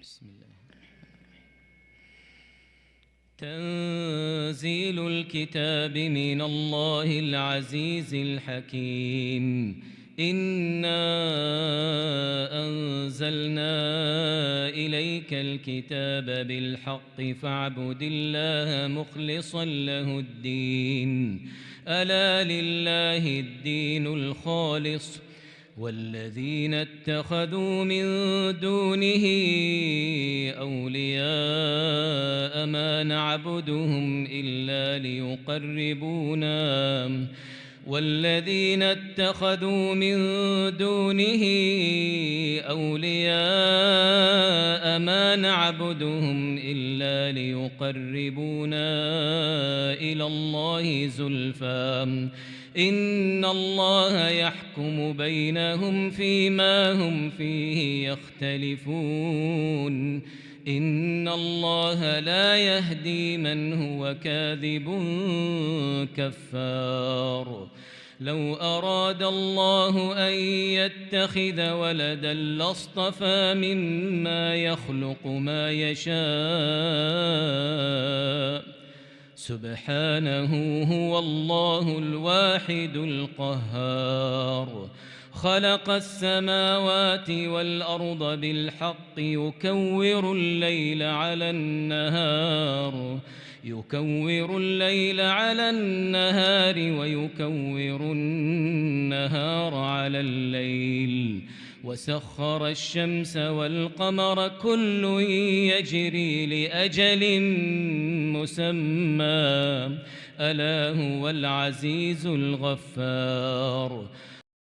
بسم الله. تنزيل الكتاب من الله العزيز الحكيم. إنا أنزلنا إليك الكتاب بالحق فاعبد الله مخلصا له الدين. ألا لله الدين الخالص والذين اتخذوا من دونه أولياء ما نعبدهم إلا ليقربونا إلى الله زلفى إن الله يحكم بينهم فيما هم فيه يختلفون. إن الله لا يهدي من هو كاذب كفار. لو أراد الله أن يتخذ ولدا لاصطفى مما يخلق ما يشاء سبحانه هو الله الواحد القهار. خلق السماوات والأرض بالحق يكور الليل على النهار ويكور النهار على الليل وسخر الشمس والقمر كل يجري لأجل مسمى ألا هو العزيز الغفار.